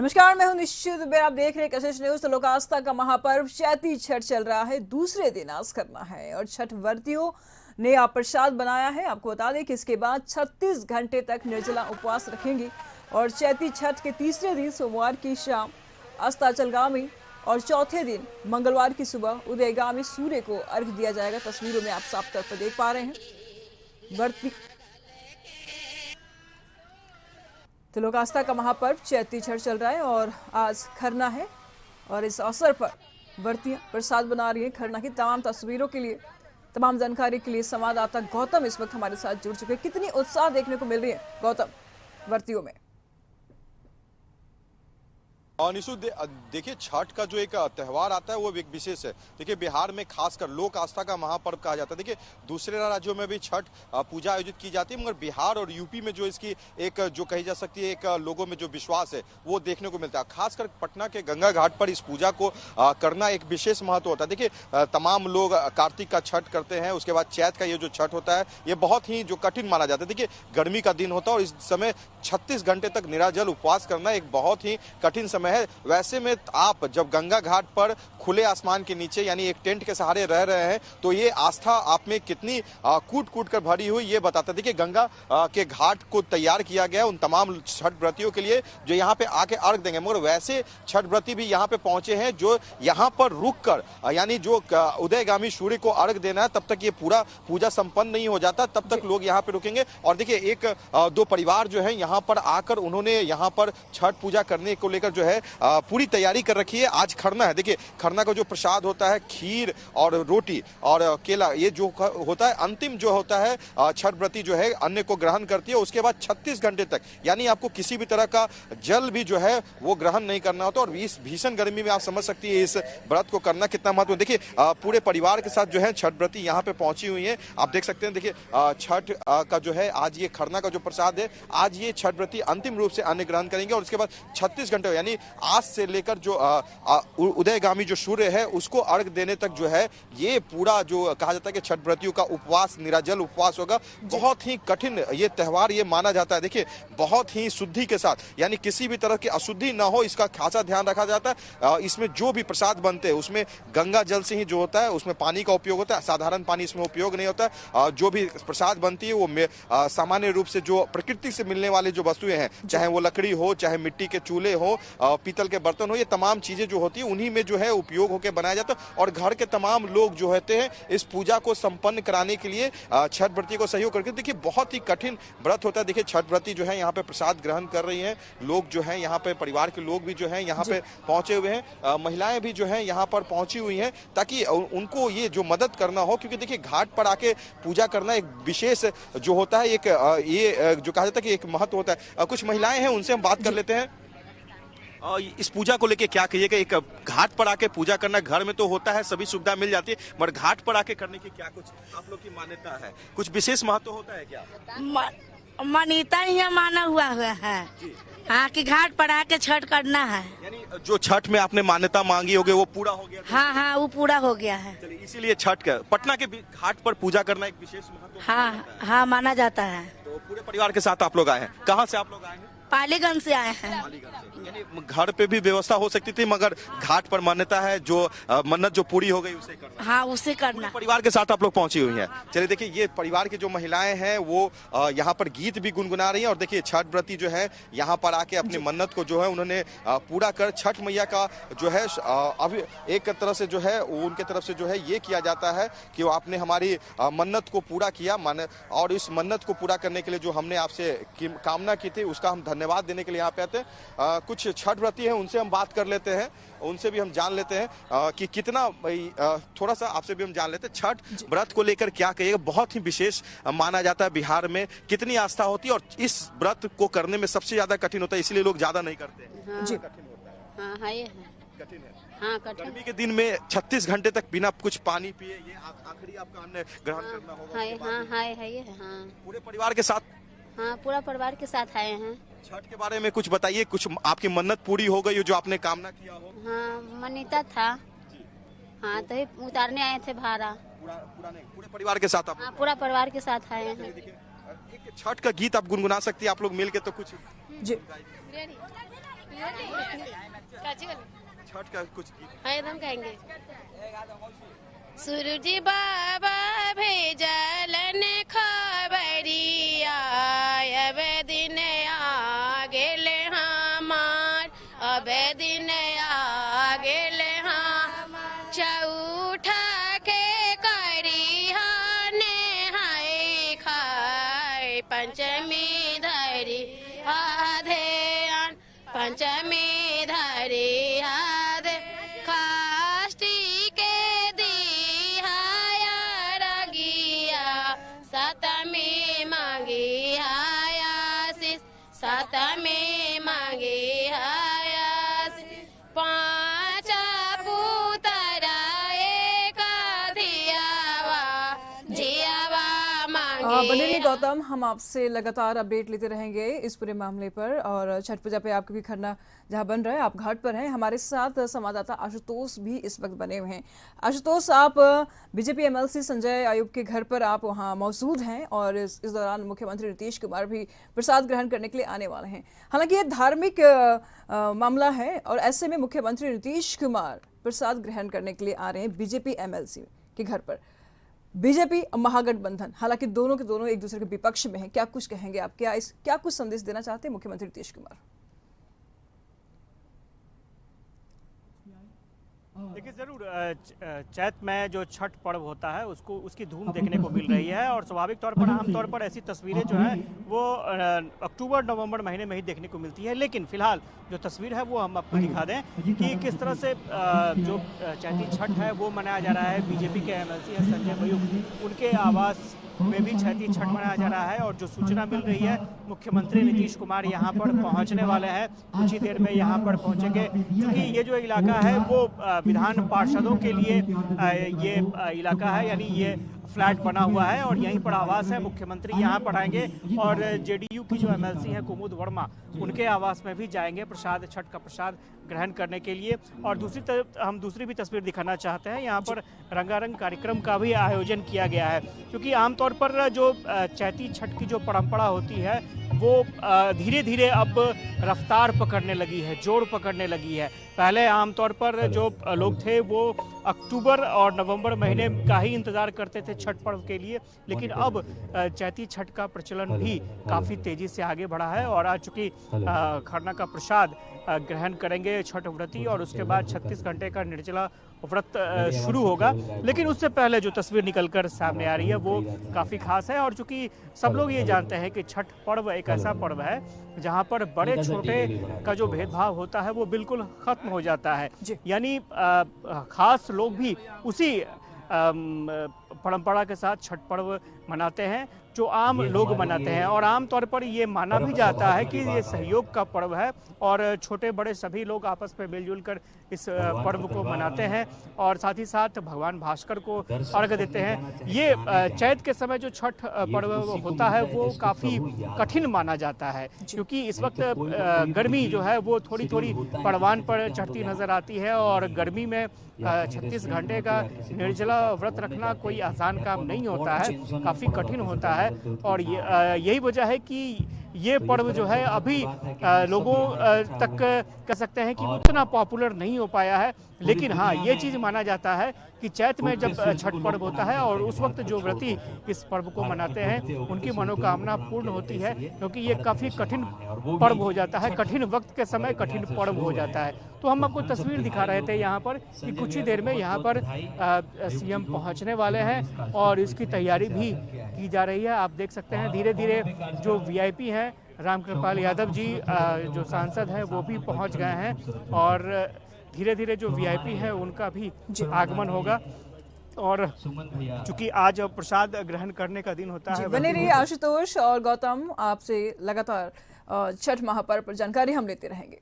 नमस्कार, मैं हूं निश्चित दुबे। आप देख रहे हैं कशिश न्यूज। तो लोक आस्था का महापर्व चैती छठ चल रहा है। दूसरे दिन आज खरना है और छठ व्रतियों ने आप प्रसाद बनाया है। आपको बता दें कि इसके बाद 36 घंटे तक निर्जला उपवास रखेंगे और चैती छठ के तीसरे दिन सोमवार की शाम अस्ताचलगामी और चौथे दिन मंगलवार की सुबह उदयगामी सूर्य को अर्घ्य दिया जाएगा। तस्वीरों में आप साफ तौर पर देख पा रहे हैं व्रती। तो लोक आस्था का महापर्व चैती छठ चल रहा है और आज खरना है और इस अवसर पर व्रतियां प्रसाद बना रही हैं। खरना की तमाम तस्वीरों के लिए, तमाम जानकारी के लिए संवाददाता गौतम इस वक्त हमारे साथ जुड़ चुके हैं। कितनी उत्साह देखने को मिल रही है गौतम व्रतियों में? निशु देखिए, छठ का जो एक त्यौहार आता है वो एक विशेष है। देखिए, बिहार में खासकर लोक आस्था का महापर्व कहा जाता है। देखिए, दूसरे राज्यों में भी छठ पूजा आयोजित की जाती है, मगर बिहार और यूपी में जो इसकी एक जो कही जा सकती है एक लोगों में जो विश्वास है वो देखने को मिलता है। खासकर पटना के गंगा घाट पर इस पूजा को करना एक विशेष महत्व होता है। देखिए, तमाम लोग कार्तिक का छठ करते हैं, उसके बाद चैत का ये जो छठ होता है ये बहुत ही जो कठिन माना जाता है। देखिए, गर्मी का दिन होता है और इस समय 36 घंटे तक निराजल उपवास करना एक बहुत ही कठिन समय है। वैसे में आप जब गंगा घाट पर खुले आसमान के नीचे यानी एक टेंट के सहारे रह रहे हैं तो ये आस्था आप में कितनी कूट कूट कर भरी हुई ये बताता है। देखिए, गंगा के घाट को तैयार किया गया उन तमाम छठ व्रतियों के लिए जो यहाँ पे आके अर्घ देंगे, मगर वैसे छठ व्रती भी यहाँ पे पहुंचे हैं जो यहाँ पर रुक कर यानी जो उदयगामी सूर्य को अर्घ देना है तब तक ये पूरा पूजा संपन्न नहीं हो जाता, तब तक लोग यहाँ पे रुकेंगे। और देखिए, एक दो परिवार जो है यहाँ पर आकर उन्होंने यहाँ पर छठ पूजा करने को लेकर जो है पूरी तैयारी कर रखी है। आज खरना है। देखिए, खरना का जो प्रसाद होता है खीर और रोटी और केला, ये जो होता है अंतिम जो होता है छठ व्रती जो है अन्न को ग्रहण करती है। उसके बाद 36 घंटे तक यानी आपको किसी भी तरह का जल भी जो है वो ग्रहण नहीं करना होता। और इस भीषण गर्मी में आप समझ सकती है इस व्रत को करना कितना महत्व। देखिए, पूरे परिवार के साथ जो है छठ व्रती यहाँ पे पहुंची हुई है, आप देख सकते हैं। देखिए, छठ का जो है आज ये खरना का जो प्रसाद है आज ये छठ व्रती अंतिम रूप से अन्न ग्रहण करेंगे और उसके बाद 36 घंटे यानी आज से लेकर जो उदयगामी जो सूर्य है उसको अर्घ देने तक जो है ये पूरा जो कहा जाता है कि छठ व्रतियों का उपवास निराजल उपवास होगा। बहुत ही कठिन ये त्यौहार ये माना जाता है। देखिए, बहुत ही शुद्धि के साथ यानी किसी भी तरह की अशुद्धि ना हो इसका खासा ध्यान रखा जाता है। इसमें जो भी प्रसाद बनते हैं उसमें गंगा जल से ही जो होता है उसमें पानी का उपयोग होता है, साधारण पानी इसमें उपयोग नहीं होता है। जो भी प्रसाद बनती है वो सामान्य रूप से जो प्रकृति से मिलने वाले जो वस्तुएं हैं, चाहे वो लकड़ी हो, चाहे मिट्टी के चूल्हे हो, पीतल के बर्तन हो, ये तमाम चीजें जो होती है उन्हीं में जो है उपयोग होकर बनाया जाता है। और घर के तमाम लोग जो होते हैं इस पूजा को संपन्न कराने के लिए छठ व्रती को सहयोग करके। देखिए, बहुत ही कठिन व्रत होता है। देखिए, छठ व्रती जो है यहाँ पे प्रसाद ग्रहण कर रही हैं, लोग जो है यहाँ पे परिवार के लोग भी जो है यहाँ पे पहुंचे हुए हैं, महिलाएं भी जो है यहाँ पर पहुंची हुई हैं ताकि उनको ये जो मदद करना हो। क्योंकि देखिए, घाट पर आके पूजा करना एक विशेष जो होता है एक ये जो कहा जाता है कि एक महत्व होता है। कुछ महिलाएं हैं उनसे हम बात कर लेते हैं। इस पूजा को लेके क्या कहिएगा? एक घाट पर आके पूजा करना, घर में तो होता है सभी सुविधा मिल जाती है, मगर घाट पर आके करने की क्या कुछ आप लोग की मान्यता है? कुछ विशेष महत्व होता है क्या? मान्यता यहाँ माना हुआ है हाँ कि घाट पर आके छठ करना है। यानी जो छठ में आपने मान्यता मांगी होगी वो पूरा हो गया? हाँ हाँ, वो पूरा हो गया है। चलिए, इसीलिए छठ का पटना के घाट पर पूजा करना एक विशेष महत्व हाँ हाँ, माना जाता है। तो पूरे परिवार के साथ आप लोग आए हैं? कहाँ से आप लोग आए हैं? पालीगंज से आए हैं। यानी घर पे भी व्यवस्था हो सकती थी मगर घाट पर मान्यता है जो मन्नत जो पूरी हो गई उसे करना। हाँ, उसे करना। परिवार के साथ आप लोग पहुंची हुई हैं। चलिए, देखिए, ये परिवार की जो महिलाएं हैं वो यहाँ पर गीत भी गुनगुना रही हैं। और देखिए, छठ व्रती जो है यहाँ पर आके अपनी मन्नत को जो है उन्होंने पूरा कर छठ मैया का जो है अभी एक तरह से जो है उनके तरफ से जो है ये किया जाता है कि वो आपने हमारी मन्नत को पूरा किया और इस मन्नत को पूरा करने के लिए जो हमने आपसे कामना की थी उसका हम धन्यवाद देने के लिए यहाँ पे आते हैं। कुछ छठ व्रती हैं उनसे हम बात कर लेते हैं, उनसे भी हम जान लेते हैं कि कितना थोड़ा सा आपसे भी हम जान लेते हैं छठ व्रत को लेकर क्या कहिएगा? बहुत ही विशेष माना जाता है बिहार में, कितनी आस्था होती है और इस व्रत को करने में सबसे ज्यादा कठिन होता है, इसलिए लोग ज्यादा नहीं करते हैं। हाँ, जी, कठिन होता है। हाँ हाँ, ये है कठिन है। हाँ, कठिन। गर्मी के दिन में 36 घंटे तक बिना कुछ पानी पिए ये आखिरी आपका अन्न ग्रहण करना होगा। हाँ हाँ, ये है। हाँ, पूरे परिवार के साथ? हाँ, पूरा परिवार के साथ आए हैं। छठ के बारे में कुछ बताइए, कुछ आपकी मन्नत पूरी हो गई हो जो आपने कामना किया हो? हाँ, मान्यता था। हाँ, तो उतारने आए थे भाड़ा। पूरा नहीं, पूरे परिवार के साथ आप? हाँ, पूरा परिवार के साथ आए हैं। एक छठ का गीत आप गुनगुना सकती है आप लोग मिल के तो कुछ? जी, छठ का कुछ गीत एकदम कहेंगे। सूरज बाबा भेजलन खबरिया, अब दिन आ गेल हमार, अब दिन आ गेल हमार। चौठा के करिहाने हाय खाय, पंचमी धरी आधेन, पंचमी धरी आधे काष्टी के दिहाया रगिया, सतमी मांगी आयासिस, सतमी मांगी आयासिस। पांच पुतरा एक धियावा, धियावा बने मांगी। रहिए गौतम, हम आपसे लगातार अपडेट लेते रहेंगे इस पूरे मामले पर। और छठ पूजा पे आपका भी खरना जहां बन रहा है, आप घाट पर हैं। हमारे साथ संवाददाता आशुतोष भी इस वक्त बने हुए हैं। आशुतोष, आप बीजेपी एमएलसी संजय आयुब के घर पर आप वहां मौजूद हैं और इस दौरान मुख्यमंत्री नीतीश कुमार भी प्रसाद ग्रहण करने के लिए आने वाले हैं। हालांकि ये धार्मिक मामला है और ऐसे में मुख्यमंत्री नीतीश कुमार प्रसाद ग्रहण करने के लिए आ रहे हैं बीजेपी एमएलसी के घर पर। बीजेपी महागठबंधन, हालांकि दोनों के दोनों एक दूसरे के विपक्ष में हैं। क्या कुछ कहेंगे आप, क्या कुछ संदेश देना चाहते हैं मुख्यमंत्री नीतीश कुमार? देखिए ज़रूर चैत में जो छठ पर्व होता है उसको उसकी धूम देखने को मिल रही है और स्वाभाविक तौर पर आमतौर पर ऐसी तस्वीरें जो हैं वो अक्टूबर नवंबर महीने में ही देखने को मिलती है। लेकिन फिलहाल जो तस्वीर है वो हम आपको दिखा दें कि किस तरह से जो चैती छठ है वो मनाया जा रहा है। बीजेपी के एमएलसी है संजय मयूख, उनके आवास में भी चैती छठ मनाया जा रहा है और जो सूचना मिल रही है मुख्यमंत्री नीतीश कुमार यहाँ पर पहुँचने वाले हैं, कुछ ही देर में यहाँ पर पहुँचेंगे। क्योंकि ये जो इलाका है वो विधान पार्षदों के लिए ये इलाका है, यानी ये फ्लैट बना हुआ है और यहीं पर आवास है। मुख्यमंत्री यहाँ पर आएंगे और जेडीयू की जो एमएलसी है कुमुद वर्मा, उनके आवास में भी जाएंगे प्रसाद, छठ का प्रसाद ग्रहण करने के लिए। और दूसरी तरफ हम दूसरी भी तस्वीर दिखाना चाहते हैं, यहाँ पर रंगारंग कार्यक्रम का भी आयोजन किया गया है। क्योंकि आमतौर पर जो चैती छठ की जो परंपरा होती है वो धीरे धीरे अब रफ्तार पकड़ने लगी है, जोर पकड़ने लगी है। पहले आमतौर पर जो लोग थे वो अक्टूबर और नवंबर महीने का ही इंतजार करते थे छठ पर्व के लिए, लेकिन अब चैती छठ का प्रचलन भी काफ़ी तेजी से आगे बढ़ा है। और आज चूंकि खरना का प्रसाद ग्रहण करेंगे छठ व्रती और उसके बाद 36 घंटे का निर्जला व्रत शुरू होगा। लेकिन उससे पहले जो तस्वीर निकलकर सामने आ रही है वो काफ़ी खास है। और चूंकि सब लोग ये जानते हैं कि छठ पर्व एक ऐसा पर्व है जहाँ पर बड़े छोटे का जो भेदभाव होता है वो बिल्कुल खत्म हो जाता है। यानी खास लोग भी उसी परंपरा के साथ छठ पर्व मनाते हैं जो आम लोग मनाते हैं। और आम तौर पर ये माना भी जाता है कि ये सहयोग का पर्व है और छोटे बड़े सभी लोग आपस में मिलजुल कर इस पर्व को मनाते हैं और साथ ही साथ भगवान भास्कर को अर्घ देते हैं। ये चैत के समय जो छठ पर्व होता है वो काफ़ी कठिन माना जाता है, क्योंकि इस वक्त गर्मी जो है वो थोड़ी थोड़ी परवान पर चढ़ती नजर आती है और गर्मी में 36 घंटे का निर्जला व्रत रखना कोई आसान काम नहीं होता है, काफ़ी कठिन होता है। और यही वजह है कि ये पर्व जो है अभी लोगों तक कह सकते हैं कि उतना पॉपुलर नहीं हो पाया है। लेकिन हाँ, ये चीज़ माना जाता है कि चैत में जब छठ पर्व होता है और उस वक्त जो व्रती इस पर्व को मनाते हैं उनकी मनोकामना पूर्ण होती है, क्योंकि ये काफ़ी कठिन पर्व हो जाता है, कठिन वक्त के समय कठिन पर्व हो जाता है। तो हम आपको तस्वीर दिखा रहे थे यहाँ पर कि कुछ ही देर में यहाँ पर सीएम पहुँचने वाले हैं और इसकी तैयारी भी की जा रही है। आप देख सकते हैं धीरे धीरे जो वीआईपी हैं, रामकृपाल यादव जी जो सांसद हैं वो भी पहुँच गए हैं और धीरे धीरे जो वीआईपी है उनका भी आगमन होगा। और चूंकि आज प्रसाद ग्रहण करने का दिन होता है। बने रहिए आशुतोष और गौतम, आपसे लगातार छठ महापर्व पर जानकारी हम लेते रहेंगे।